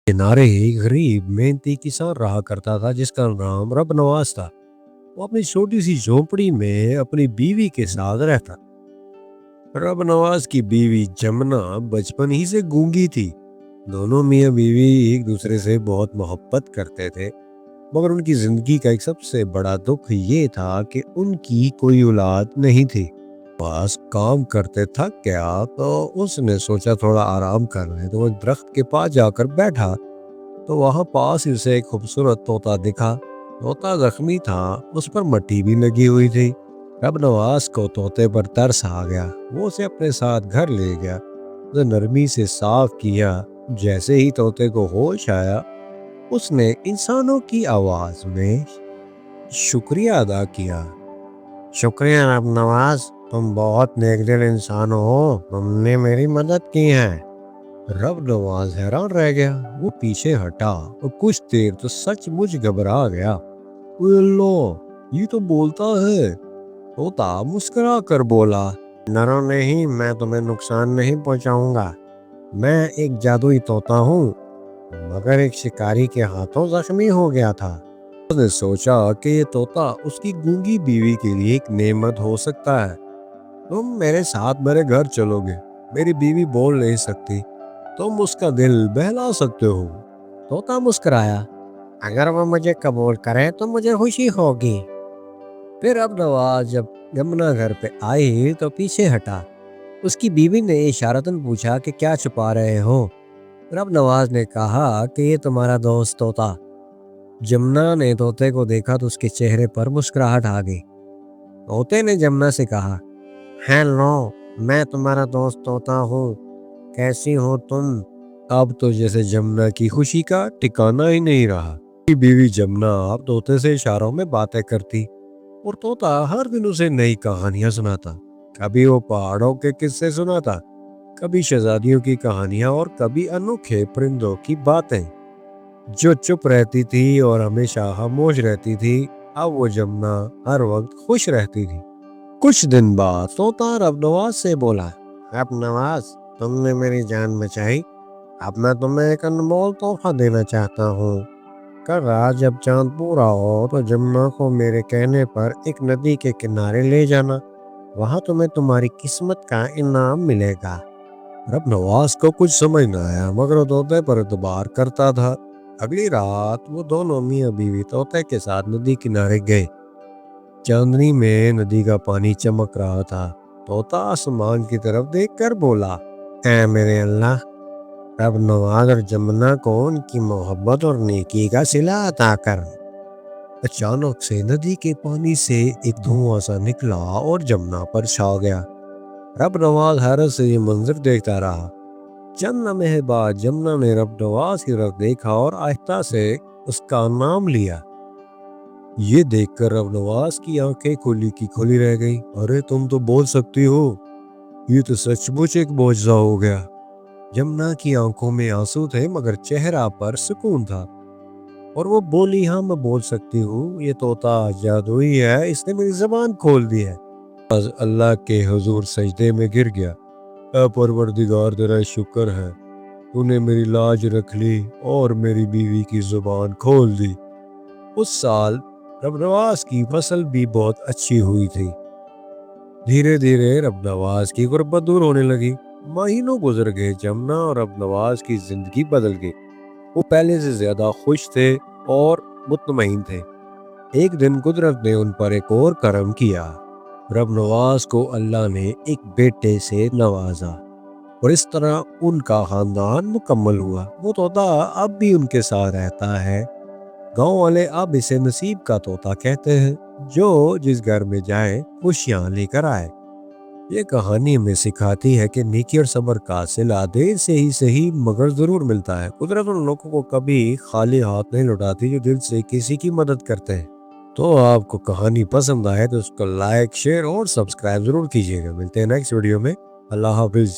किनारे एक गरीब मेहनती किसान रहा करता था जिसका नाम रब नवाज था। वो अपनी छोटी सी झोपड़ी में अपनी बीवी के साथ रहता। रब नवाज की बीवी जमुना बचपन ही से गूंगी थी। दोनों मियाँ बीवी एक दूसरे से बहुत मोहब्बत करते थे, मगर उनकी जिंदगी का एक सबसे बड़ा दुख ये था कि उनकी कोई औलाद नहीं थी। पास काम करते थक गया तो उसने सोचा थोड़ा आराम कर ले, तो वो एक दरख्त के पास जाकर बैठा तो वहां पास ही उसे एक खूबसूरत तोता दिखा। तोता जख्मी था, उस पर मट्टी भी लगी हुई थी। रब नवाज को तोते पर तरस आ गया। वो उसे अपने साथ घर ले गया, उसे नरमी से साफ किया। जैसे ही तोते को होश आया, उसने इंसानों की आवाज में शुक्रिया अदा किया। शुक्रिया रब नवाज, तुम बहुत नेकदिल इंसान हो, तुमने मेरी मदद की है। रब नवाज हैरान रह गया। वो पीछे हटा और कुछ देर तो सचमुच घबरा गया। "ओए अल्लाह, ये तो बोलता है। तोता मुस्कुरा कर बोला, डरो नहीं, मैं तुम्हें नुकसान नहीं पहुंचाऊंगा। मैं एक जादुई तोता हूँ, मगर एक शिकारी के हाथों जख्मी हो गया था। उसने सोचा कि ये तोता उसकी गूंगी बीवी के लिए एक नेमत हो सकता है। तुम मेरे साथ मेरे घर चलोगे। मेरी बीवी बोल नहीं सकती, तुम उसका दिल बहला सकते हो। तोता मुस्कुराया, अगर वो मुझे कबूल करे तो मुझे खुशी होगी। फिर अब नवाज जब यमुना घर पे आई तो पीछे हटा। उसकी बीवी ने इशारतन पूछा कि क्या छुपा रहे हो। रब नवाज ने कहा कि ये तुम्हारा दोस्त तोता। जमुना ने तोते को देखा तो उसके चेहरे पर मुस्कुराहट आ गई। तोते ने जमुना से कहा, हेलो, मैं तुम्हारा दोस्त तोता हूँ, कैसी हो तुम। अब तो जैसे जमुना की खुशी का ठिकाना ही नहीं रहा। बीवी जमुना अब तोते से इशारों में बातें करती और तोता हर दिन उसे नई कहानियां सुनाता। कभी वो पहाड़ों के किस्से सुनाता, कभी शहजादियों की कहानियां और कभी अनोखे परिंदों की बातें। जो चुप रहती थी और हमेशा खामोश रहती थी, अब वो जमुना हर वक्त खुश रहती थी। कुछ दिन बाद तोता रब नवाज से बोला, रब नवाज, तुमने मेरी जान बचाई। अब मैं तुम्हें एक अनमोल तोहफा देना चाहता हूँ। कल रात जब चांद पूरा हो तो जमुना को मेरे कहने पर एक नदी के किनारे ले जाना। वहां तुम्हें तुम्हारी किस्मत का इनाम मिलेगा। रब नवाज को कुछ समझ न आया, मगर वो तोते पर एतबार करता था। अगली रात वो दोनों मियाँ बीवी तोते के साथ नदी किनारे गए। चांदनी में नदी का पानी चमक रहा था। तोता आसमान की तरफ देखकर बोला, ऐ मेरे अल्लाह, रब नवाज और जमुना को उनकी मोहब्बत और नेकी का सिला अता कर। अचानक से नदी के पानी से एक धुआं सा निकला और जमुना पर छा गया। रब नवाज हैरत से ये मंजर देखता रहा। चंद लम्हे बाद जमुना ने रब नवाज की तरफ देखा और आहिस्ता से उसका नाम लिया। ये देखकर रब नवाज की आंखें खुली की खुली रह गई। अरे तुम तो बोल सकती हो, ये तो सचमुच एक मौजज़ा हो गया। जमुना की आंखों में आंसू थे, मगर चेहरा पर सुकून था और वो बोली, हाँ मैं बोल सकती हूँ, ये तोता जादुई है, इसने मेरी जबान खोल दी है। बस अल्लाह के हुजूर सजदे में गिर गया। ऐ परवरदिगार, तेरा शुक्र है, तूने मेरी लाज रख ली और मेरी बीवी की जुबान खोल दी। उस साल रब नवाज की फसल भी बहुत अच्छी हुई थी। धीरे धीरे रब नवाज की गुर्बत दूर होने लगी। महीनों गुजर गए, जमुना और रब नवाज की जिंदगी बदल गई। वो पहले से ज्यादा खुश थे और मुतमईन थे। एक दिन कुदरत ने उन पर एक और करम किया। रब नवाज को अल्लाह ने एक बेटे से नवाजा और इस तरह उनका खानदान मुकम्मल हुआ। वो तोता अब भी उनके साथ रहता है। गांव वाले अब इसे नसीब का तोता कहते हैं, जो जिस घर में जाए खुशियां लेकर आए। ये कहानी हमें सिखाती है कि नेकी और सब्र का सिला देर से ही सही मगर जरूर मिलता है। कुदरत उन लोगों को कभी खाली हाथ नहीं लौटाती जो दिल से किसी की मदद करते हैं। तो आपको कहानी पसंद आए तो उसको लाइक, शेयर और सब्सक्राइब जरूर कीजिएगा। मिलते हैं नेक्स्ट वीडियो में। अल्लाह हाफिज।